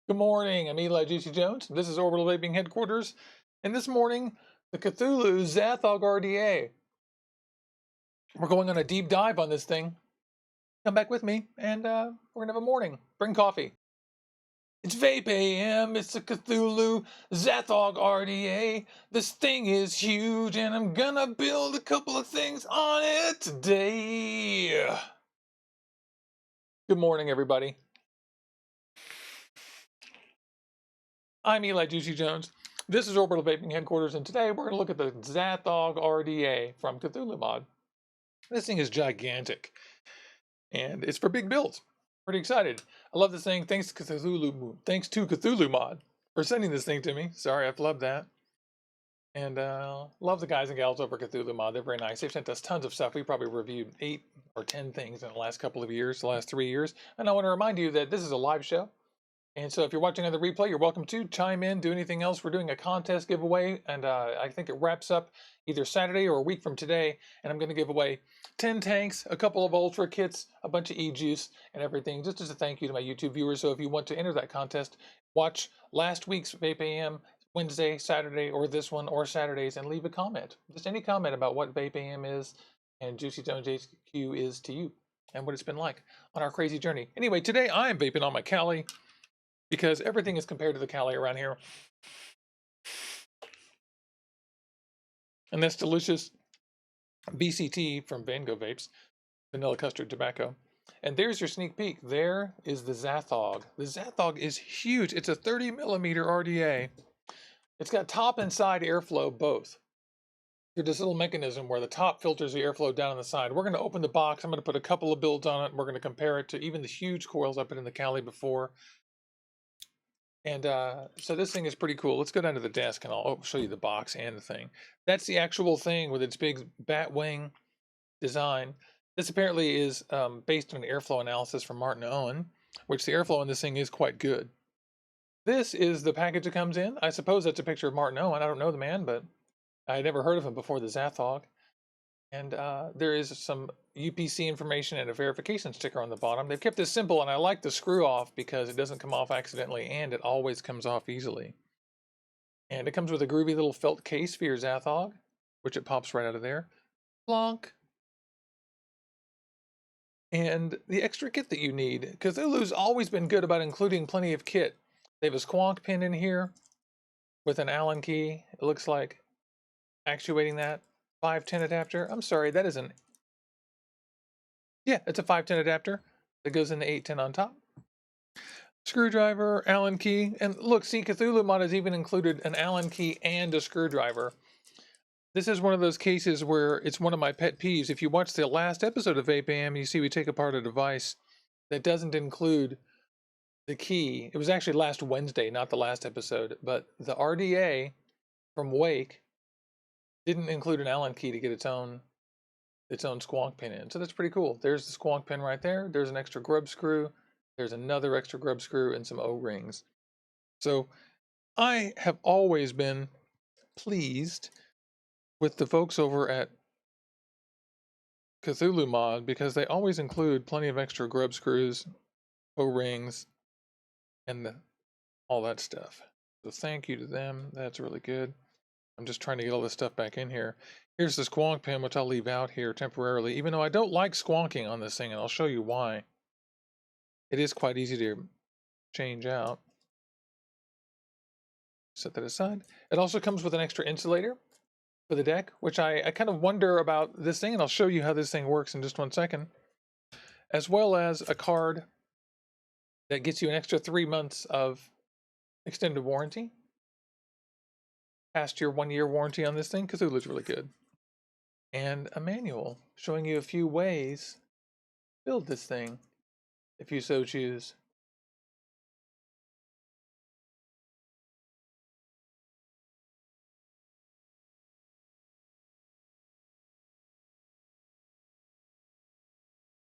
Good morning, I'm Eli Juicy Jones. This is Orbital Vaping Headquarters, and this morning, the Cthulhu Zathog RDA. We're going on a deep dive on this thing. Come back with me, and we're gonna have a morning. Bring coffee. It's VapeAM, it's the Cthulhu Zathog RDA. This thing is huge, and I'm gonna build a couple of things on it today. Good morning, everybody. I'm Eli Juicy Jones. This is Orbital Vaping Headquarters, and today we're going to look at the Zathog RDA from Cthulhumod. This thing is gigantic, and it's for big builds. Pretty excited. I love this thing. Thanks to Cthulhumod for sending this thing to me. Sorry, I flubbed that. And love the guys and gals over at Cthulhumod. They're very nice. They've sent us tons of stuff. We probably reviewed 8 or 10 things in the last couple of years, the last 3 years. And I want to remind you that this is a live show. And so if you're watching on the replay, you're welcome to chime in, do anything else. We're doing a contest giveaway, and I think it wraps up either Saturday or a week from today. And I'm going to give away 10 tanks, a couple of Ultra kits, a bunch of e-juice, and everything, just as a thank you to my YouTube viewers. So if you want to enter that contest, watch last week's VapeAM, Wednesday, Saturday, or this one, or Saturdays, and leave a comment. Just any comment about what VapeAM is and Juicy Jones HQ is to you, and what it's been like on our crazy journey. Anyway, today I am vaping on my Cali, because everything is compared to the Cali around here. And that's delicious BCT from Van Gogh Vapes, vanilla custard tobacco. And there's your sneak peek. There is the Zathog. The Zathog is huge. It's a 30 millimeter RDA. It's got top and side airflow both. There's this little mechanism where the top filters the airflow down on the side. We're going to open the box. I'm going to put a couple of builds on it. And we're going to compare it to even the huge coils I put in the Cali before. And so this thing is pretty cool. Let's go down to the desk and I'll show you the box and the thing. That's the actual thing with its big bat wing design. This apparently is based on an airflow analysis from Martin Owen, which the airflow in this thing is quite good. This is the package that comes in. I suppose that's a picture of Martin Owen. I don't know the man, but I had never heard of him before the Zathog. And there is some UPC information and a verification sticker on the bottom. They've kept this simple, and I like the screw off because it doesn't come off accidentally, and it always comes off easily. And it comes with a groovy little felt case for your Zathog, which it pops right out of there. Plonk. And the extra kit that you need. Cthulhu's always been good about including plenty of kit. They have a squonk pin in here with an Allen key, it looks like, actuating that. 510 adapter. I'm sorry, that isn't. Yeah, it's a 510 adapter that goes in the 810 on top. Screwdriver, Allen key, and look, see, Cthulhumod has even included an Allen key and a screwdriver. This is one of those cases where it's one of my pet peeves. If you watch the last episode of VapeAM, you see we take apart a device that doesn't include the key. It was actually last Wednesday, not the last episode, but the RDA from Wake didn't include an Allen key to get its own squonk pin in. So that's pretty cool. There's the squonk pin right there. There's an extra grub screw. There's another extra grub screw and some O-rings. So I have always been pleased with the folks over at Cthulhumod because they always include plenty of extra grub screws, O-rings, and all that stuff. So thank you to them. That's really good. I'm just trying to get all this stuff back in here. Here's the squonk pin, which I'll leave out here temporarily, even though I don't like squonking on this thing, and I'll show you why. It is quite easy to change out. Set that aside. It also comes with an extra insulator for the deck, which I kind of wonder about this thing, and I'll show you how this thing works in just 1 second. As well as a card that gets you an extra 3 months of extended warranty. Past your 1-year warranty on this thing. Cthulhu's really good. And a manual showing you a few ways to build this thing, if you so choose.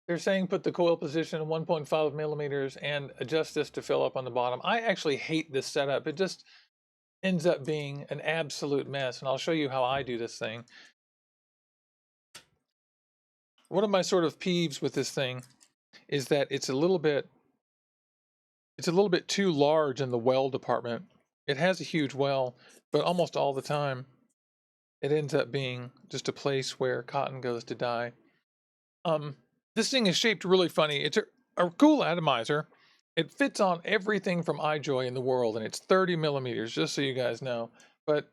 They're saying put the coil position at 1.5 millimeters and adjust this to fill up on the bottom. I actually hate this setup. It just ends up being an absolute mess, and I'll show you how I do this thing. One of my sort of peeves with this thing is that it's it's a little bit too large in the well department. It has a huge well, but almost all the time it ends up being just a place where cotton goes to die. This thing is shaped really funny. It's a cool atomizer. It fits on everything from iJoy in the world, and it's 30 millimeters, just so you guys know. But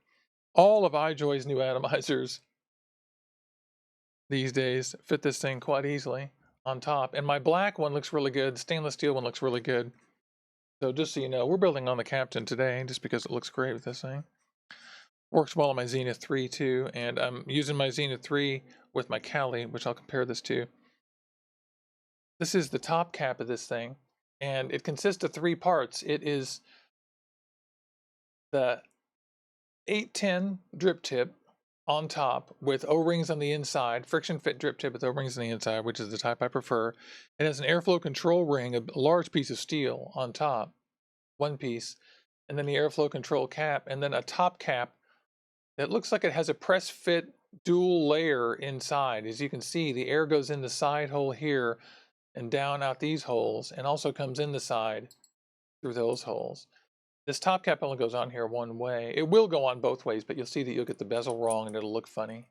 all of iJoy's new atomizers these days fit this thing quite easily on top. And my black one looks really good. The stainless steel one looks really good. So just so you know, we're building on the Captain today just because it looks great with this thing. Works well on my Zenith 3 too, and I'm using my Zenith 3 with my Kali, which I'll compare this to. This is the top cap of this thing, and it consists of 3 parts. It is the 810 drip tip on top with O-rings on the inside, friction fit drip tip with O-rings on the inside, which is the type I prefer. It has an airflow control ring, a large piece of steel on top, one piece, and then the airflow control cap, and then a top cap that looks like it has a press fit dual layer inside. As you can see, the air goes in the side hole here and down out these holes, and also comes in the side through those holes. This top cap only goes on here one way. It will go on both ways, but you'll see that you'll get the bezel wrong and it'll look funny.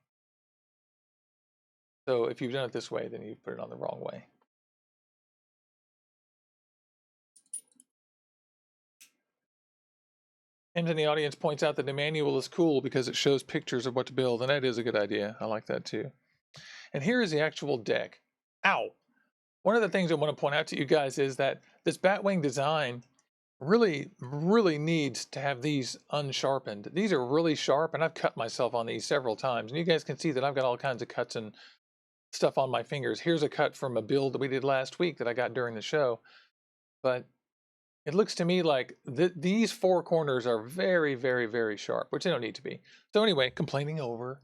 So if you've done it this way, then you've put it on the wrong way. And in the audience points out that the manual is cool because it shows pictures of what to build, and that is a good idea. I like that too. And here is the actual deck. Ow! One of the things I want to point out to you guys is that this Batwing design really needs to have these unsharpened. These are really sharp, and I've cut myself on these several times. And you guys can see that I've got all kinds of cuts and stuff on my fingers. Here's a cut from a build that we did last week that I got during the show. But it looks to me like these 4 corners are very sharp, which they don't need to be. So anyway, complaining over.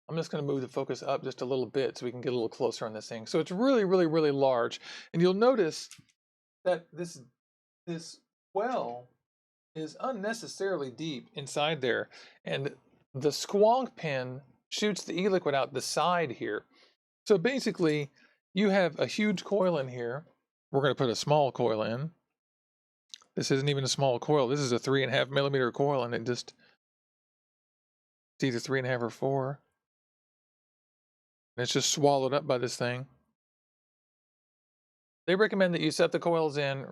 I'm just going to move the focus up just a little bit so we can get a little closer on this thing. So it's really large. And you'll notice that this well is unnecessarily deep inside there. And the squonk pin shoots the e-liquid out the side here. So basically, you have a huge coil in here. We're going to put a small coil in. This isn't even a small coil. This is a 3.5 millimeter coil, and it's either 3.5 or 4. And it's just swallowed up by this thing. They recommend that you set the coils in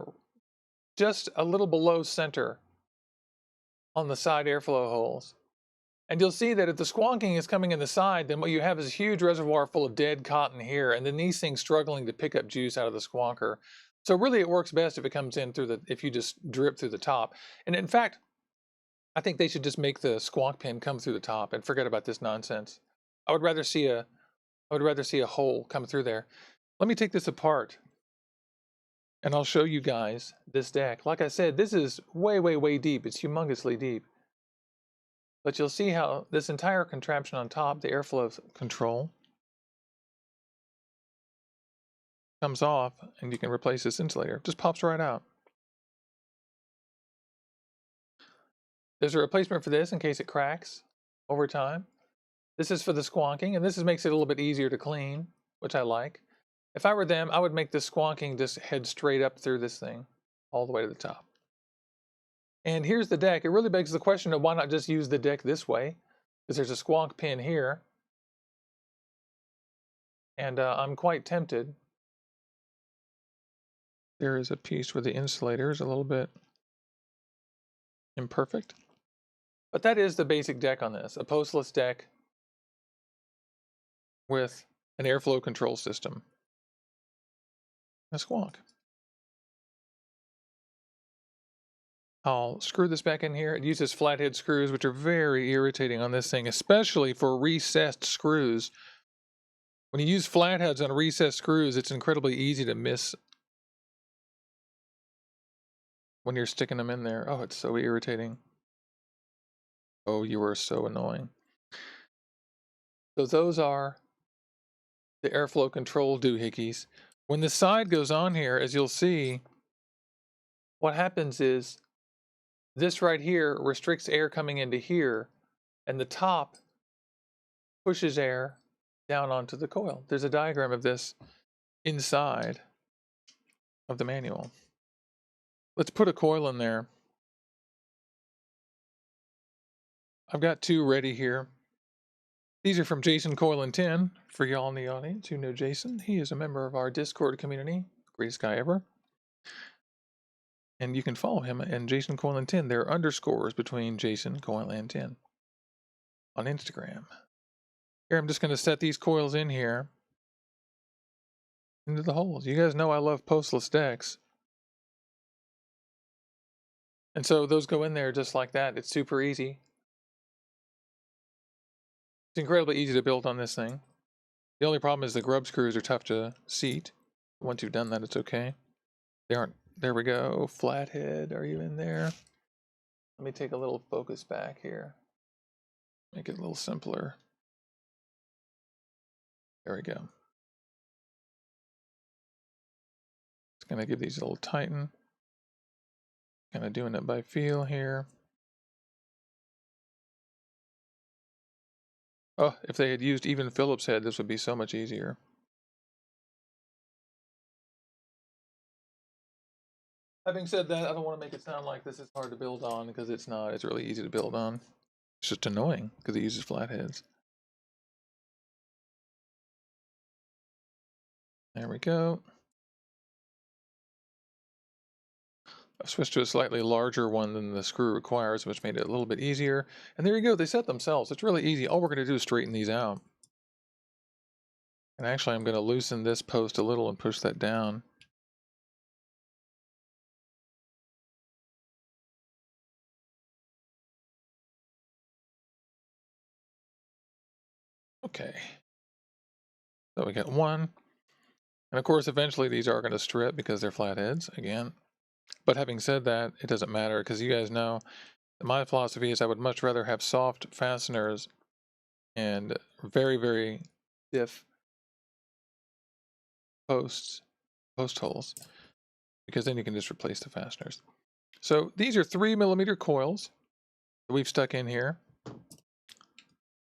just a little below center on the side airflow holes. And you'll see that if the squonking is coming in the side, then what you have is a huge reservoir full of dead cotton here, and then these things struggling to pick up juice out of the squonker. So really it works best if it comes in through if you just drip through the top. And in fact, I think they should just make the squonk pin come through the top and forget about this nonsense. I would rather see a hole come through there. Let me take this apart and I'll show you guys this deck. Like I said, this is way deep. It's humongously deep. But you'll see how this entire contraption on top, the airflow control, comes off and you can replace this insulator. It just pops right out. There's a replacement for this in case it cracks over time. This is for the squonking, and this makes it a little bit easier to clean, which I like. If I were them, I would make the squonking just head straight up through this thing, all the way to the top. And here's the deck. It really begs the question of why not just use the deck this way, because there's a squonk pin here. And I'm quite tempted. There is a piece where the insulator is a little bit imperfect. But that is the basic deck on this, a postless deck with an airflow control system. A squonk. I'll screw this back in here. It uses flathead screws, which are very irritating on this thing, especially for recessed screws. When you use flatheads on recessed screws, it's incredibly easy to miss when you're sticking them in there. Oh, it's so irritating. Oh, you are so annoying. So those are the airflow control doohickeys. When the side goes on here, as you'll see, what happens is this right here restricts air coming into here, and the top pushes air down onto the coil. There's a diagram of this inside of the manual. Let's put a coil in there. I've got 2 ready here. These are from Jason Coil and 10. For y'all in the audience who know Jason, he is a member of our Discord community. Greatest guy ever. And you can follow him and Jason Coil and 10. There are underscores between Jason Coil and 10 on Instagram. Here, I'm just going to set these coils in here into the holes. You guys know I love postless decks. And so those go in there just like that. It's super easy. It's incredibly easy to build on this thing. The only problem is the grub screws are tough to seat. Once you've done that, it's okay. They aren't. There we go. Flathead, are you in there? Let me take a little focus back here. Make it a little simpler. There we go. It's going to give these a little tighten. Kind of doing it by feel here. Oh, if they had used even Phillips head, this would be so much easier. Having said that, I don't want to make it sound like this is hard to build on, because it's not. It's really easy to build on. It's just annoying because it uses flatheads. There we go. I've switched to a slightly larger one than the screw requires, which made it a little bit easier. And there you go, they set themselves. It's really easy. All we're going to do is straighten these out. And actually, I'm going to loosen this post a little and push that down. Okay. So we got one. And of course, eventually these are going to strip because they're flatheads again. But having said that, it doesn't matter, because you guys know my philosophy is I would much rather have soft fasteners and very, very stiff post holes, because then you can just replace the fasteners. So these are 3mm coils that we've stuck in here. I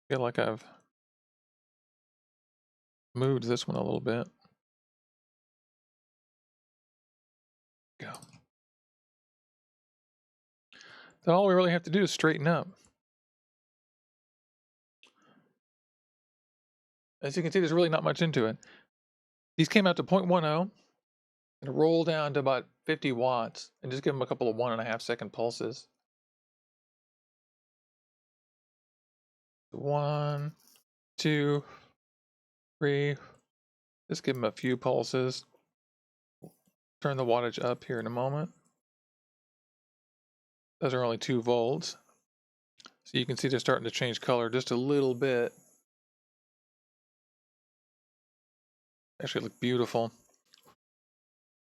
feel like I've moved this one a little bit. Go. Then all we really have to do is straighten up. As you can see, there's really not much into it. These came out to 0.10 and roll down to about 50 watts and just give them a couple of 1.5 second pulses. 1, 2, 3. Just give them a few pulses. Turn the wattage up here in a moment. Those are only 2 volts. So you can see they're starting to change color just a little bit. Actually look beautiful.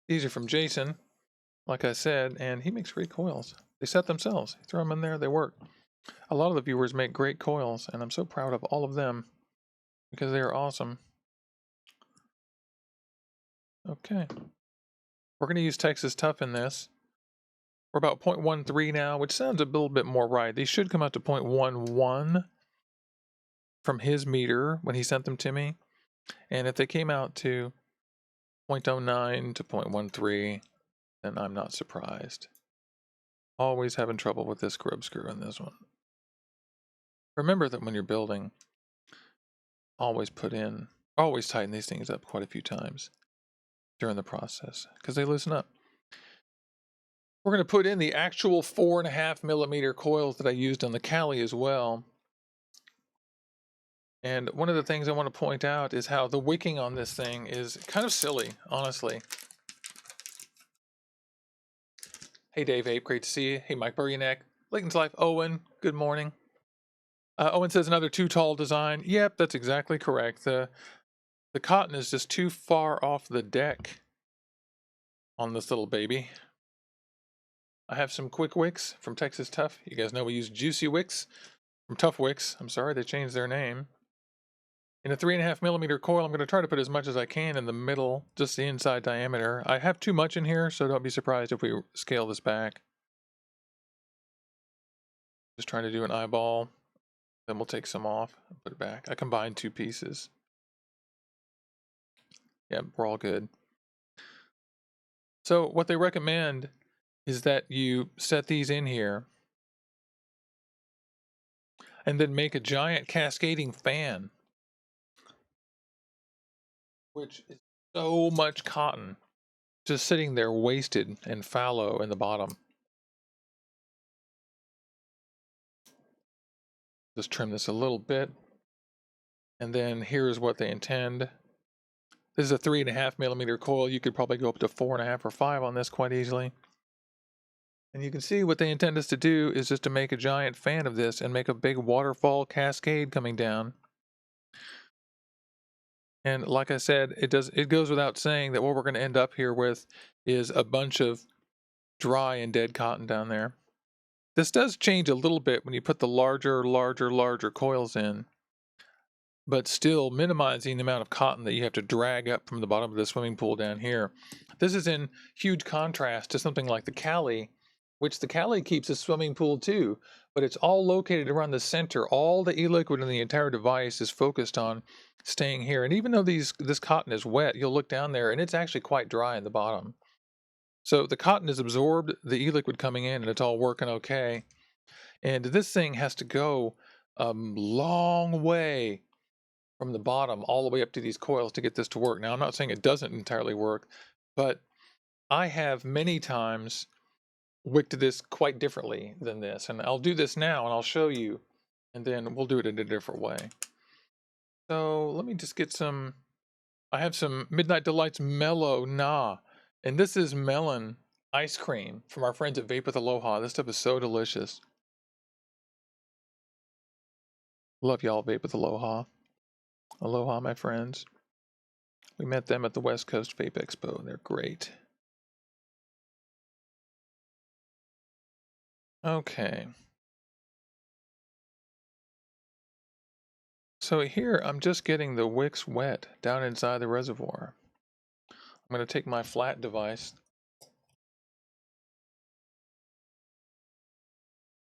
These are from Jason, like I said, and he makes great coils. They set themselves. You throw them in there, they work. A lot of the viewers make great coils, and I'm so proud of all of them because they are awesome. Okay. We're going to use Texas Tough in this. We're about 0.13 now, which sounds a little bit more right. They should come out to 0.11 from his meter when he sent them to me. And if they came out to 0.09 to 0.13, then I'm not surprised. Always having trouble with this grub screw in this one. Remember that when you're building, always tighten these things up quite a few times during the process, because they loosen up. We're going to put in the actual 4.5mm coils that I used on the Cali as well. And one of the things I want to point out is how the wicking on this thing is kind of silly, honestly. Hey Dave Ape, great to see you. Hey Mike Buryanek, Layton's Life, Owen, good morning. Owen says another too tall design. Yep, that's exactly correct. The cotton is just too far off the deck on this little baby. I have some quick wicks from Texas Tough. You guys know we use juicy wicks from Tough Wicks. I'm sorry, they changed their name. In a 3.5mm coil, I'm going to try to put as much as I can in the middle, just the inside diameter. I have too much in here, so don't be surprised if we scale this back. Just trying to do an eyeball. Then we'll take some off and put it back. I combined 2 pieces. Yeah, we're all good. So what they recommend is that you set these in here and then make a giant cascading fan, which is so much cotton just sitting there wasted and fallow in the bottom. Just trim this a little bit. And then here's what they intend. This is a 3.5 millimeter coil. You could probably go up to 4.5 or 5 on this quite easily. And you can see what they intend us to do is just to make a giant fan of this and make a big waterfall cascade coming down. And like I said, it goes without saying that what we're going to end up here with is a bunch of dry and dead cotton down there. This does change a little bit when you put the larger coils in, but still minimizing the amount of cotton that you have to drag up from the bottom of the swimming pool down here. This is in huge contrast to something like the Cali, which the Cali keeps a swimming pool too, but it's all located around the center. All the e-liquid in the entire device is focused on staying here. And even though this cotton is wet, you'll look down there and it's actually quite dry in the bottom. So the cotton has absorbed the e-liquid coming in and it's all working okay. And this thing has to go a long way from the bottom all the way up to these coils to get this to work. Now, I'm not saying it doesn't entirely work, but I have many times wicked this quite differently than this. And I'll do this now and I'll show you, and then we'll do it in a different way. So let me just get some, I have some Midnight Delights Mellow Nah, and this is melon ice cream from our friends at Vape with Aloha. This stuff is so delicious. Love y'all, Vape with Aloha. Aloha, my friends. We met them at the West Coast Vape Expo. They're great. Okay. So here I'm just getting the wicks wet down inside the reservoir. I'm going to take my flat device.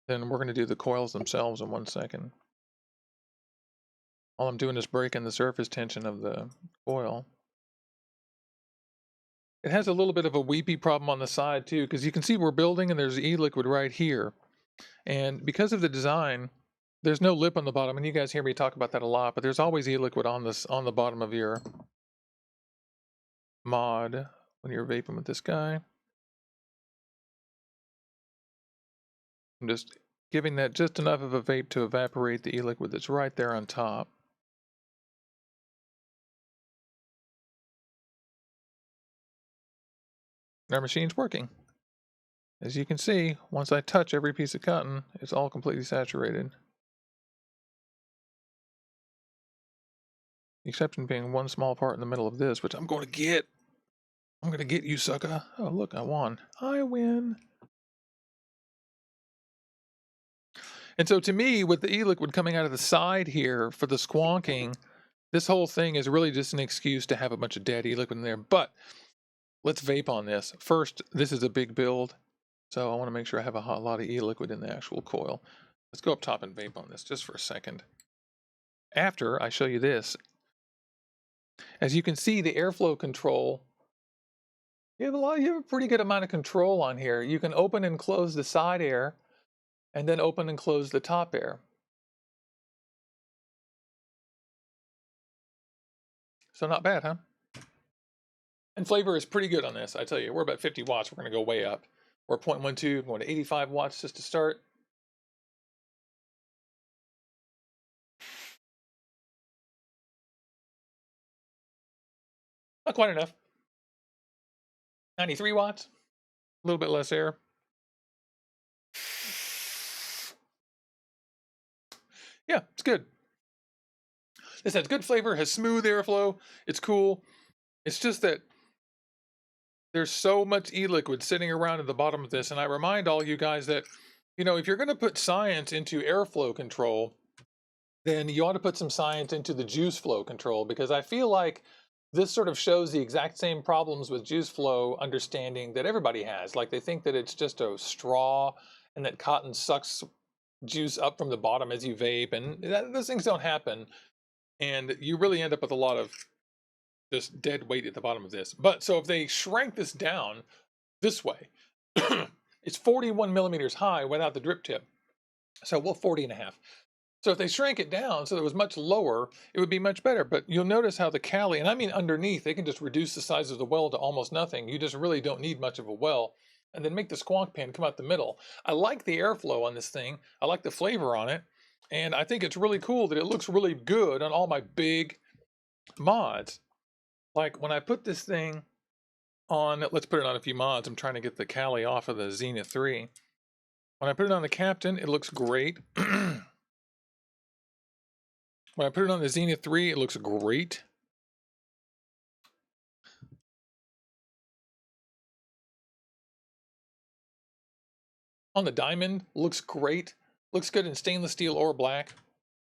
Then we're going to do the coils themselves in 1 second. All I'm doing is breaking the surface tension of the coil. It has a little bit of a weepy problem on the side too, because you can see we're building and there's e-liquid right here. And because of the design, there's no lip on the bottom, and you guys hear me talk about that a lot, but there's always e-liquid on the bottom of your mod when you're vaping with this guy. I'm just giving that just enough of a vape to evaporate the e-liquid that's right there on top. Our machine's working. As you can see, once I touch every piece of cotton, it's all completely saturated. The exception being one small part in the middle of this, which I'm going to get. I'm going to get you, sucker. Oh, look, I won. I win. And so to me, with the e-liquid coming out of the side here for the squonking, this whole thing is really just an excuse to have a bunch of dead e-liquid in there. But let's vape on this. First, this is a big build, so I want to make sure I have a lot of e-liquid in the actual coil. Let's go up top and vape on this just for a second. After I show you this, as you can see, the airflow control, you have a pretty good amount of control on here. You can open and close the side air, and then open and close the top air. So not bad, huh? And flavor is pretty good on this, I tell you. We're about 50 watts. We're going to go way up. We're 0.12, going to 85 watts just to start. Not quite enough. 93 watts. A little bit less air. Yeah, it's good. This has good flavor, has smooth airflow. It's cool. It's just that there's so much e-liquid sitting around at the bottom of this. And I remind all you guys that, you know, if you're going to put science into airflow control, then you ought to put some science into the juice flow control, because I feel like this sort of shows the exact same problems with juice flow understanding that everybody has. Like they think that it's just a straw and that cotton sucks juice up from the bottom as you vape, and those things don't happen. And you really end up with a lot of just dead weight at the bottom of this. But so if they shrank this down this way, It's 41 millimeters high without the drip tip. So well, 40.5. So if they shrank it down so that it was much lower, it would be much better. But you'll notice how the Cali, and I mean underneath, they can just reduce the size of the well to almost nothing. You just really don't need much of a well. And then make the squonk pan come out the middle. I like the airflow on this thing. I like the flavor on it. And I think it's really cool that it looks really good on all my big mods. Like when I put this thing on, let's put it on a few mods. I'm trying to get the Cali off of the Zenith 3. When I put it on the Captain, it looks great. When I put it on the Zenith 3, it looks great. On the Diamond, looks great. Looks good in stainless steel or black.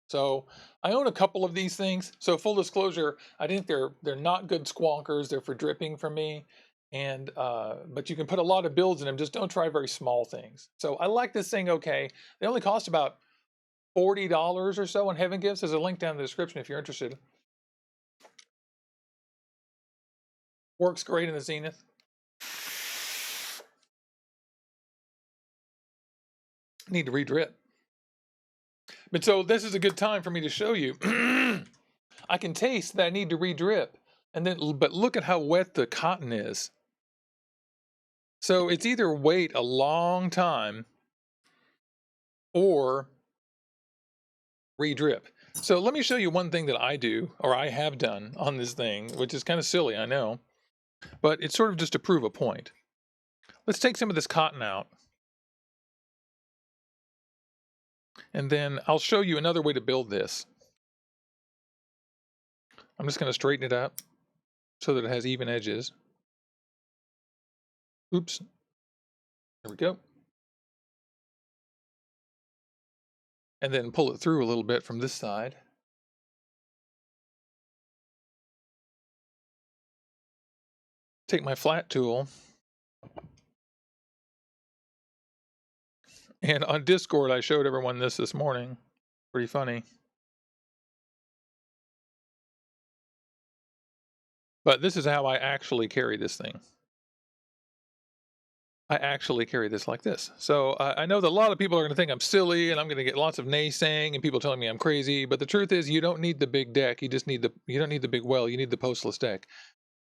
So I own a couple of these things. So full disclosure, I think they're not good squonkers. They're for dripping for me. And but you can put a lot of builds in them. Just don't try very small things. So I like this thing okay. They only cost about $40 or so on Heaven Gifts. There's a link down in the description if you're interested. Works great in the Zenith. Need to re-drip. But so this is a good time for me to show you. I can taste that I need to re-drip. And then, but look at how wet the cotton is. So it's either wait a long time or re-drip. So let me show you one thing that I do, or I have done on this thing, which is kind of silly, I know. But it's sort of just to prove a point. Let's take some of this cotton out. And then I'll show you another way to build this. I'm just going to straighten it up so that it has even edges. Oops. There we go. And then pull it through a little bit from this side. Take my flat tool. And on Discord, I showed everyone this morning. Pretty funny. But this is how I actually carry this thing. I actually carry this like this. So I know that a lot of people are going to think I'm silly and I'm going to get lots of naysaying and people telling me I'm crazy. But the truth is you don't need the big deck. You just need you don't need the big well. You need the postless deck.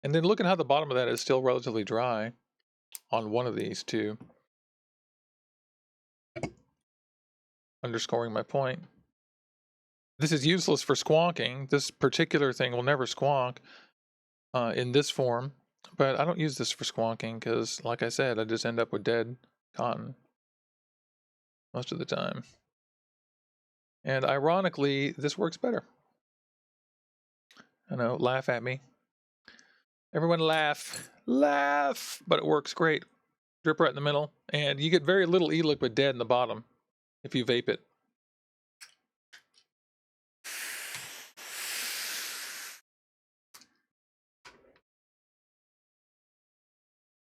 And then look at how the bottom of that is still relatively dry on one of these two. Underscoring my point. This is useless for squonking. This particular thing will never squonk in this form. But I don't use this for squonking because, like I said, I just end up with dead cotton most of the time. And ironically, this works better. I know, laugh at me. Everyone laugh. Laugh! But it works great. Drip right in the middle. And you get very little e-liquid dead in the bottom if you vape it.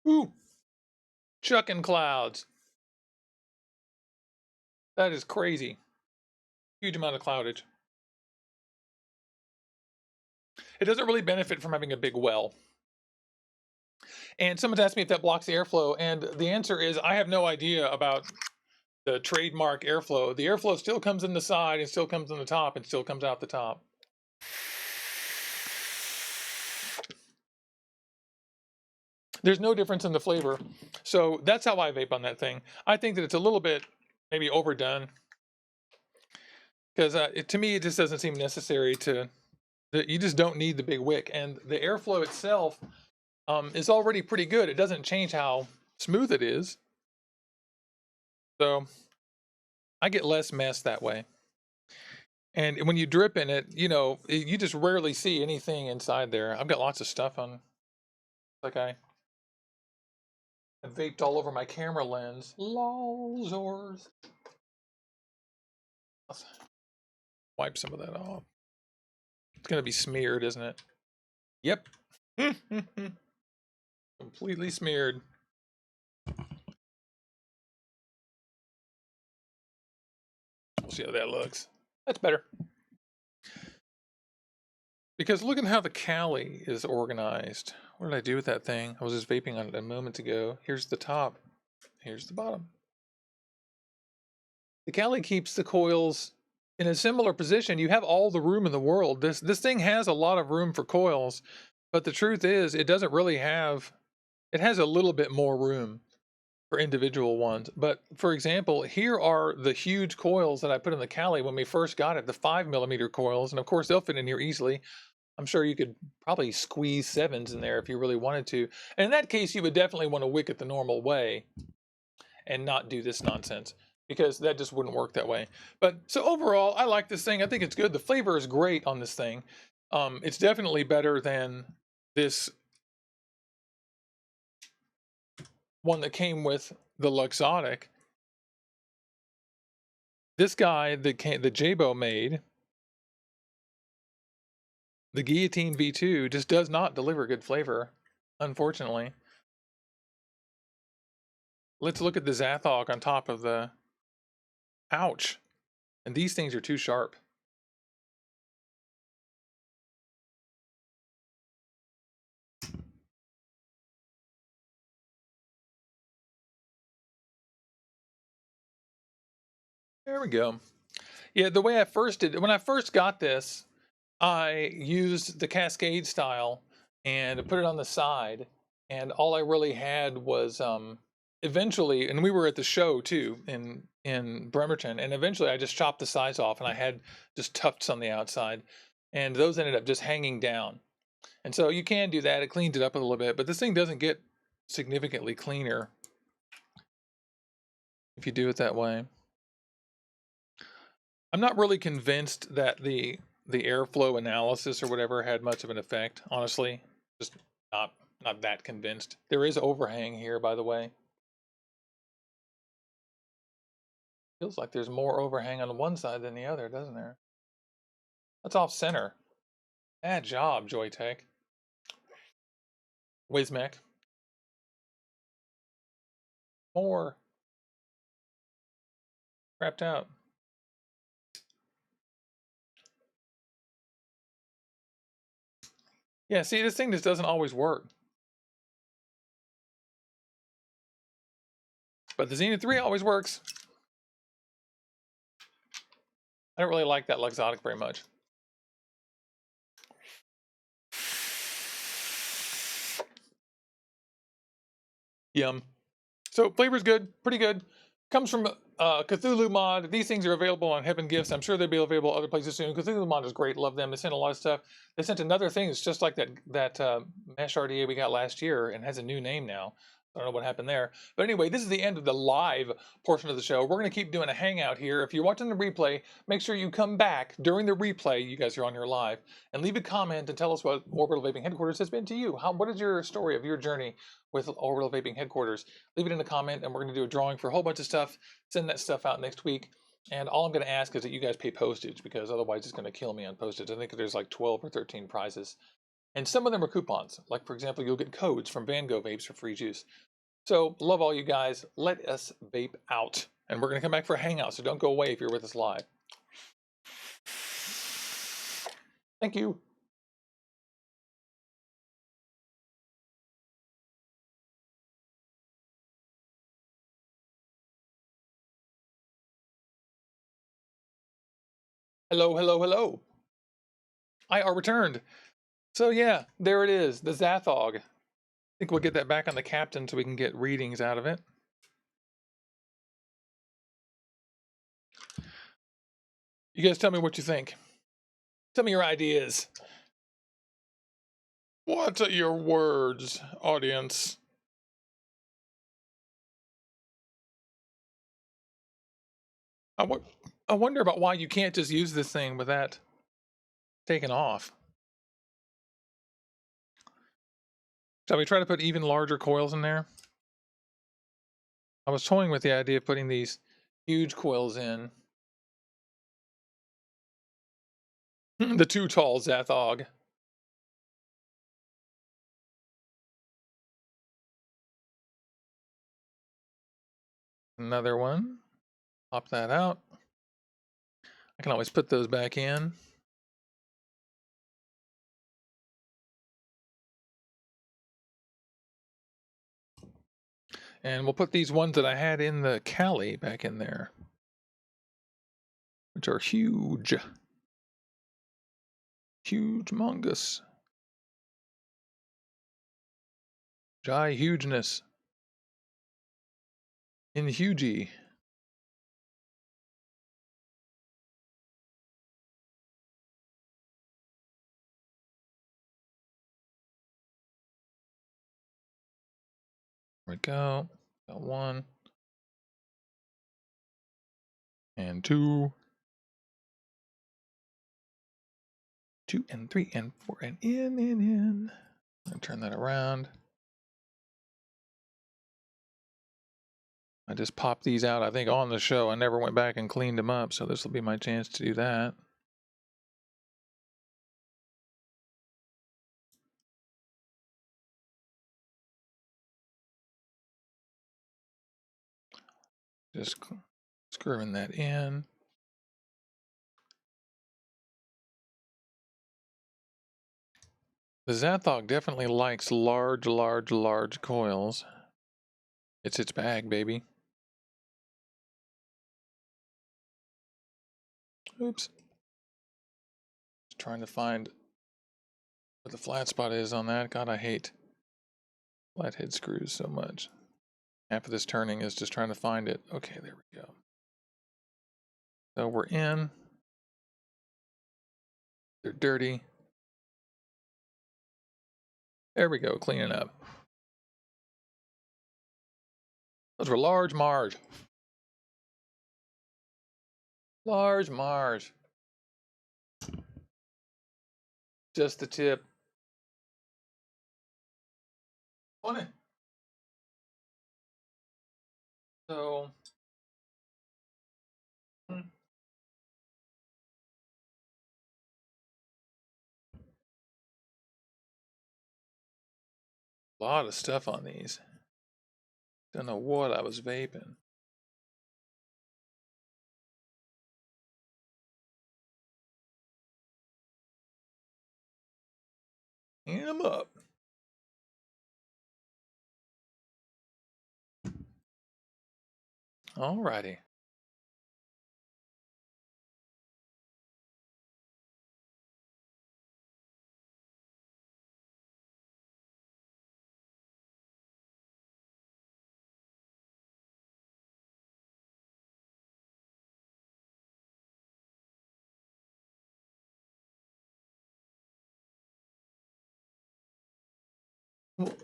Ooh! Chucking clouds. That is crazy. Huge amount of cloudage. It doesn't really benefit from having a big well. And someone's asked me if that blocks the airflow, and the answer is I have no idea about the trademark airflow. The airflow still comes in the side, and still comes in the top, and still comes out the top. There's no difference in the flavor. So that's how I vape on that thing. I think that it's a little bit maybe overdone. Because to me, it just doesn't seem necessary to... You just don't need the big wick. And the airflow itself is already pretty good. It doesn't change how smooth it is. So I get less mess that way. And when you drip in it, you know, you just rarely see anything inside there. I've got lots of stuff on. Like I vaped all over my camera lens. Lolzors. Wipe some of that off. It's going to be smeared, isn't it? Yep. Completely smeared. We'll see how that looks. That's better. Because look at how the Cali is organized. What did I do with that thing? I was just vaping on it a moment ago. Here's the top. here's the bottom. The Cali keeps the coils in a similar position. You have all the room in the world. This thing has a lot of room for coils, but the truth is it doesn't really have, it has a little bit more room for individual ones. But for example, here are the huge coils that I put in the Cali when we first got it, the 5mm coils, and of course they'll fit in here easily. I'm sure you could probably squeeze 7s in there if you really wanted to. And in that case, you would definitely want to wick it the normal way and not do this nonsense, because that just wouldn't work that way. But so overall, I like this thing. I think it's good. The flavor is great on this thing. It's definitely better than this one that came with the Luxottic. This guy that Jabo made, the Guillotine V2, just does not deliver good flavor, unfortunately. Let's look at the Zathog on top of the... Ouch. And these things are too sharp. There we go. Yeah, the way I first did, when I first got this, I used the Cascade style and put it on the side, and all I really had was eventually, and we were at the show too in Bremerton, and eventually I just chopped the sides off and I had just tufts on the outside, and those ended up just hanging down. And so you can do that. It cleans it up a little bit, but this thing doesn't get significantly cleaner if you do it that way. I'm not really convinced that the airflow analysis or whatever had much of an effect, honestly. Just not that convinced. There is overhang here, by the way. Feels like there's more overhang on one side than the other, doesn't there? That's off center. Bad job, Joytech. Wizmec. More. Crapped out. Yeah, see, this thing just doesn't always work. But the Zenith 3 always works. I don't really like that Luxottic very much. Yum. So flavor's good, pretty good. Comes from Cthulhumod. These things are available on Heaven Gifts. I'm sure they'll be available other places soon. Cthulhumod is great. Love them. They sent a lot of stuff. They sent another thing. It's just like that mesh RDA we got last year and has a new name now. I don't know what happened there. But anyway, this is the end of the live portion of the show. We're going to keep doing a hangout here. If you're watching the replay, make sure you come back during the replay. You guys are on here live. And leave a comment and tell us what Orbital Vaping Headquarters has been to you. What is your story of your journey with Orbital Vaping Headquarters? Leave it in the comment, and we're going to do a drawing for a whole bunch of stuff. Send that stuff out next week. And all I'm going to ask is that you guys pay postage, because otherwise it's going to kill me on postage. I think there's like 12 or 13 prizes. And some of them are coupons. Like, for example, you'll get codes from Van Gogh Vapes for free juice. So, love all you guys. Let us vape out. And we're going to come back for a hangout, so don't go away if you're with us live. Thank you. Hello, hello, hello. I are returned. So yeah, there it is, the Zathog. I think we'll get that back on the captain so we can get readings out of it. You guys tell me what you think. Tell me your ideas. What are your words, audience? I wonder about why you can't just use this thing with that taken off. Shall we try to put even larger coils in there? I was toying with the idea of putting these huge coils in. The too tall Zathog. Another one. Pop that out. I can always put those back in. And we'll put these ones that I had in the Cali back in there, which are huge. Huge mongus. Jai hugeness. In hugey. There we go. Got 1. And 2. 2 and 3 and 4 and in. I'm gonna turn that around. I just popped these out, I think, on the show. I never went back and cleaned them up, so this will be my chance to do that. Just screwing that in. The Zathog definitely likes large coils. It's its bag, baby. Oops. Just trying to find what the flat spot is on that. God, I hate flathead screws so much. Half of this turning is just trying to find it. Okay, there we go. So we're in. They're dirty. There we go, cleaning up. Those were large Mars. Large Mars. Just the tip. Funny. So. A lot of stuff on these. Don't know what I was vaping. Clean them up. Alrighty.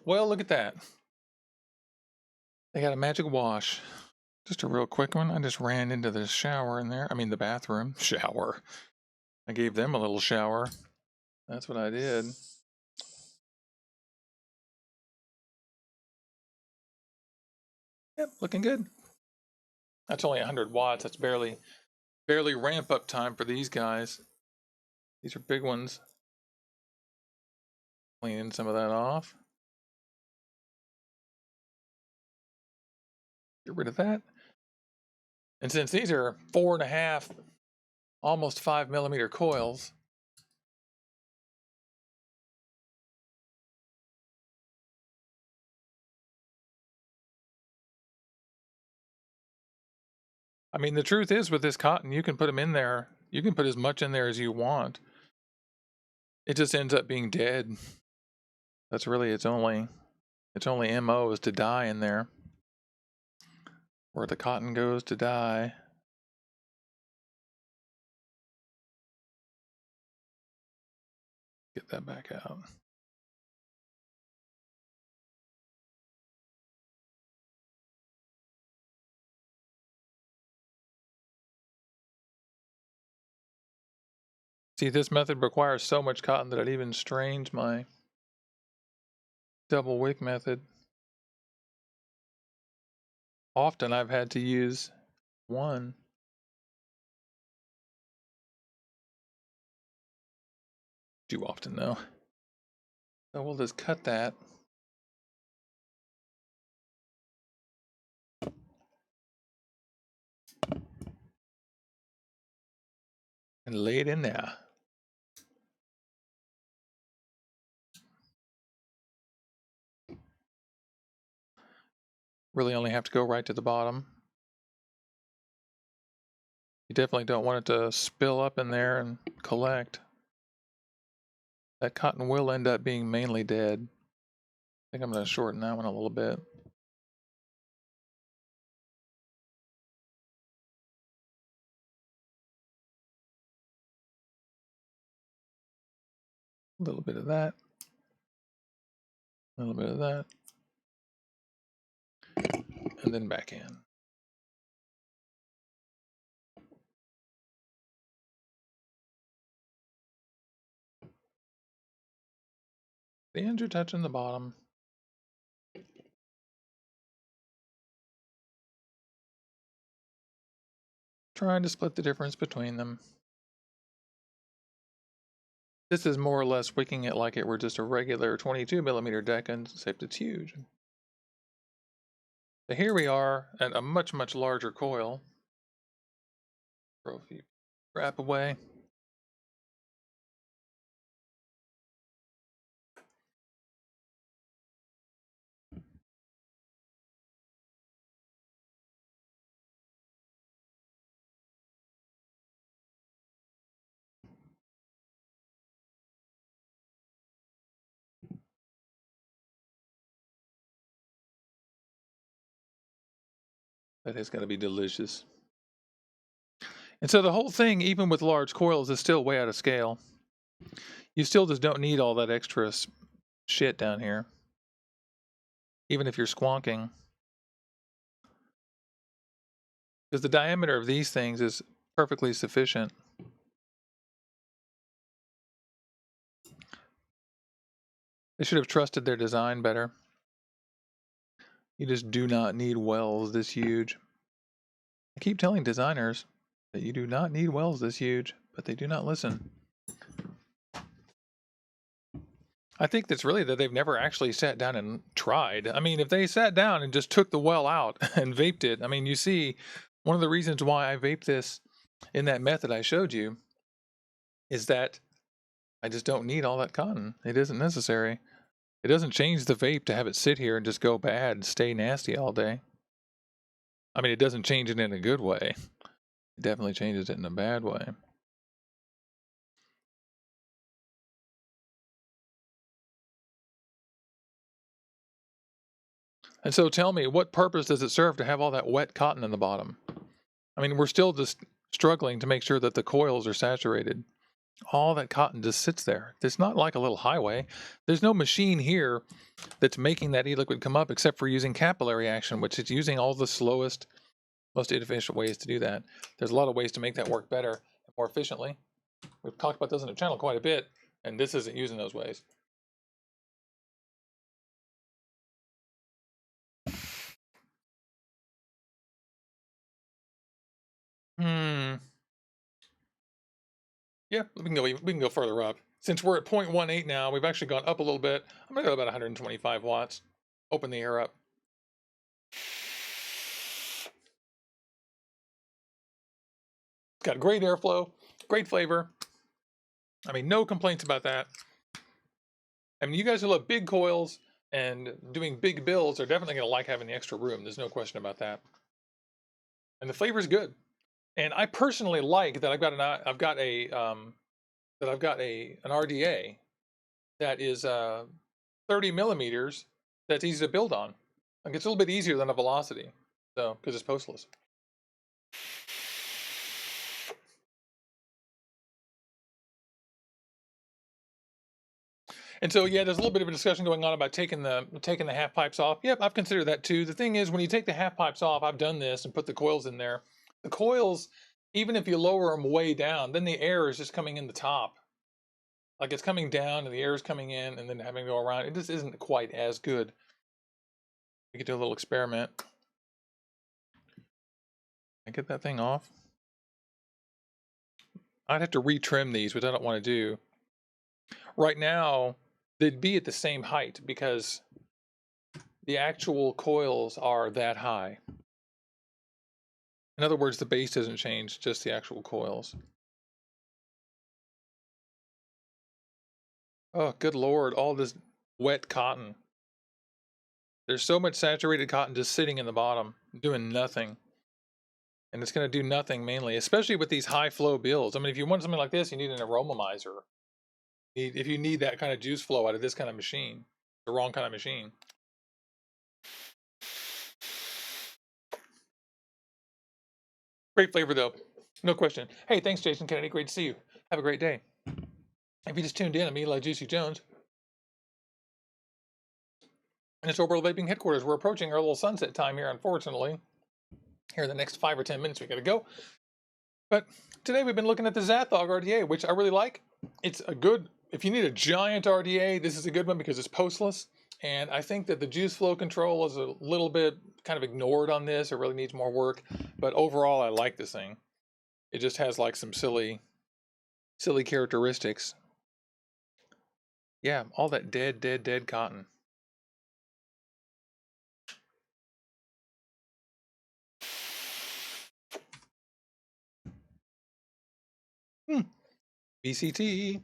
Well, look at that. They got a magic wash. Just a real quick one. I just ran into the shower in there. I mean, the bathroom. Shower. I gave them a little shower. That's what I did. Yep, looking good. That's only 100 watts. That's barely ramp up time for these guys. These are big ones. Cleaning some of that off. Get rid of that. And since these are 4.5, almost 5 millimeter coils, I mean, the truth is with this cotton, you can put them in there. You can put as much in there as you want. It just ends up being dead. That's really its only MO is to die in there. Where the cotton goes to die. Get that back out. See, this method requires so much cotton that it even strains my double wick method. Often I've had to use one. Too often though. So we'll just cut that. And lay it in there. really only have to go right to the bottom. You definitely don't want it to spill up in there and collect. That cotton will end up being mainly dead. I think I'm going to shorten that one a little bit. A little bit of that. A little bit of that. And then back in. The ends are touching the bottom. Trying to split the difference between them. This is more or less wicking it like it were just a regular 22mm deck, except it's huge. So here we are at a much, much larger coil. Trophy wrap away. That has got to be delicious. And so the whole thing, even with large coils, is still way out of scale. You still just don't need all that extra shit down here. Even if you're squonking. Because the diameter of these things is perfectly sufficient. They should have trusted their design better. You just do not need wells this huge. I keep telling designers that you do not need wells this huge, but they do not listen. I think that's really that they've never actually sat down and tried. I mean, if they sat down and just took the well out and vaped it, I mean, you see, one of the reasons why I vape this in that method I showed you is that I just don't need all that cotton. It isn't necessary. It doesn't change the vape to have it sit here and just go bad and stay nasty all day. I mean, it doesn't change it in a good way. It definitely changes it in a bad way. And so tell me, what purpose does it serve to have all that wet cotton in the bottom? I mean, we're still just struggling to make sure that the coils are saturated. All that cotton just sits there. It's not like a little highway. There's no machine here that's making that e-liquid come up except for using capillary action, which is using all the slowest, most inefficient ways to do that. There's a lot of ways to make that work better and more efficiently. We've talked about those on the channel quite a bit, and this isn't using those ways. Yeah, we can go further up. Since we're at 0.18 now, we've actually gone up a little bit. I'm gonna go about 125 watts. Open the air up. It's got great airflow, great flavor. I mean, no complaints about that. I mean, you guys who love big coils and doing big builds are definitely gonna like having the extra room. There's no question about that. And the flavor is good. And I personally like that I've got an RDA that is 30mm that's easy to build on. Like, it's a little bit easier than a Velocity, so because it's postless. And so yeah, there's a little bit of a discussion going on about taking the half pipes off. Yep, I've considered that too. The thing is, when you take the half pipes off, I've done this and put the coils in there. The coils, even if you lower them way down, then the air is just coming in the top. Like, it's coming down and the air is coming in and then having to go around. It just isn't quite as good. We could do a little experiment. I get that thing off. I'd have to retrim these, which I don't want to do. Right now, they'd be at the same height because the actual coils are that high. In other words, the base doesn't change, just the actual coils. Oh, good Lord, all this wet cotton. There's so much saturated cotton just sitting in the bottom, doing nothing. And it's going to do nothing mainly, especially with these high flow bills. I mean, if you want something like this, you need an aromamizer. If you need that kind of juice flow out of this kind of machine, the wrong kind of machine. Great flavor though, no question. Hey, thanks Jason Kennedy, great to see you. Have a great day. If you just tuned in, I'm Eli Juicy Jones. And it's Orbital Vaping Headquarters. We're approaching our little sunset time here, unfortunately. Here in the next 5 or 10 minutes, we gotta go. But today we've been looking at the Zathog RDA, which I really like. It's a good, if you need a giant RDA, this is a good one because it's postless. And I think that the juice flow control is a little bit kind of ignored on this. It really needs more work. But overall, I like this thing. It just has like some silly characteristics. Yeah, all that dead cotton. BCT.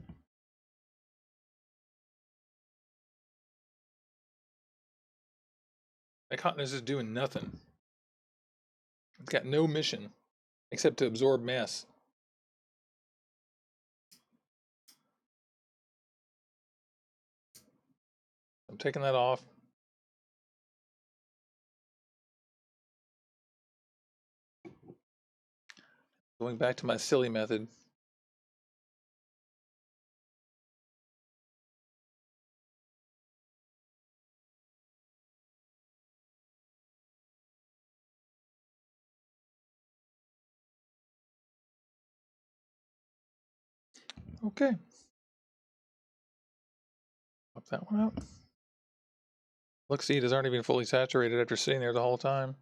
That cotton is just doing nothing. It's got no mission except to absorb mess. I'm taking that off. Going back to my silly method. Okay. Pop that one out. Look, see, it aren't even fully saturated after sitting there the whole time.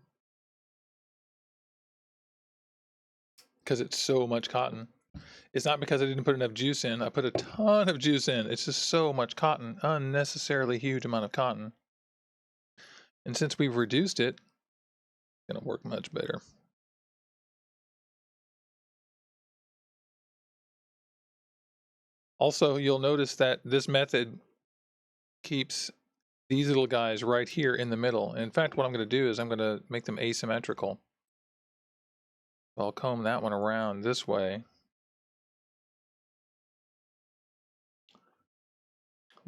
Because it's so much cotton. It's not because I didn't put enough juice in. I put a ton of juice in. It's just so much cotton. Unnecessarily huge amount of cotton. And since we've reduced it, it's going to work much better. Also, you'll notice that this method keeps these little guys right here in the middle. And in fact, what I'm going to do is I'm going to make them asymmetrical. I'll comb that one around this way.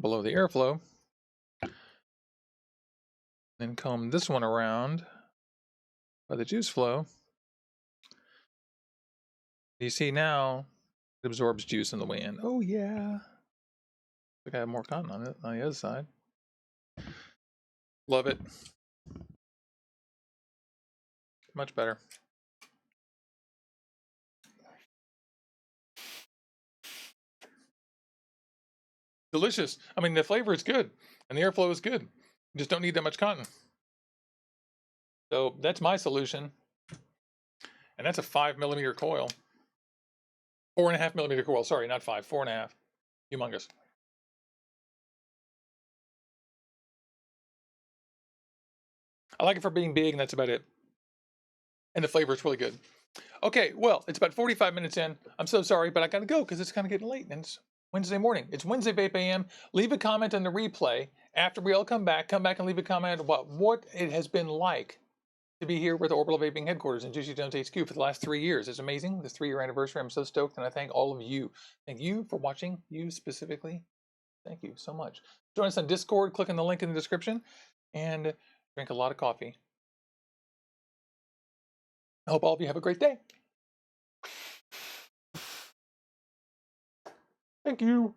Below the airflow. Then comb this one around by the juice flow. You see now, it absorbs juice in the wind. Oh yeah. Look, I have more cotton on it on the other side. Love it. Much better. Delicious. I mean, the flavor is good and the airflow is good. You just don't need that much cotton. So that's my solution. And that's a 5mm coil. 4.5mm coil. Sorry, not 5, 4.5. Humongous. I like it for being big, and that's about it. And the flavor is really good. Okay, well, it's about 45 minutes in. I'm so sorry, but I gotta go because it's kind of getting late, and it's Wednesday morning. It's Wednesday VapeAM. Leave a comment on the replay after we all come back. Come back and leave a comment about what it has been like to be here with Orbital Vaping Headquarters in Juicy Jones HQ for the last 3 years. It's amazing, this 3-year anniversary. I'm so stoked, and I thank all of you. Thank you for watching, you specifically. Thank you so much. Join us on Discord, click on the link in the description, and drink a lot of coffee. I hope all of you have a great day. Thank you.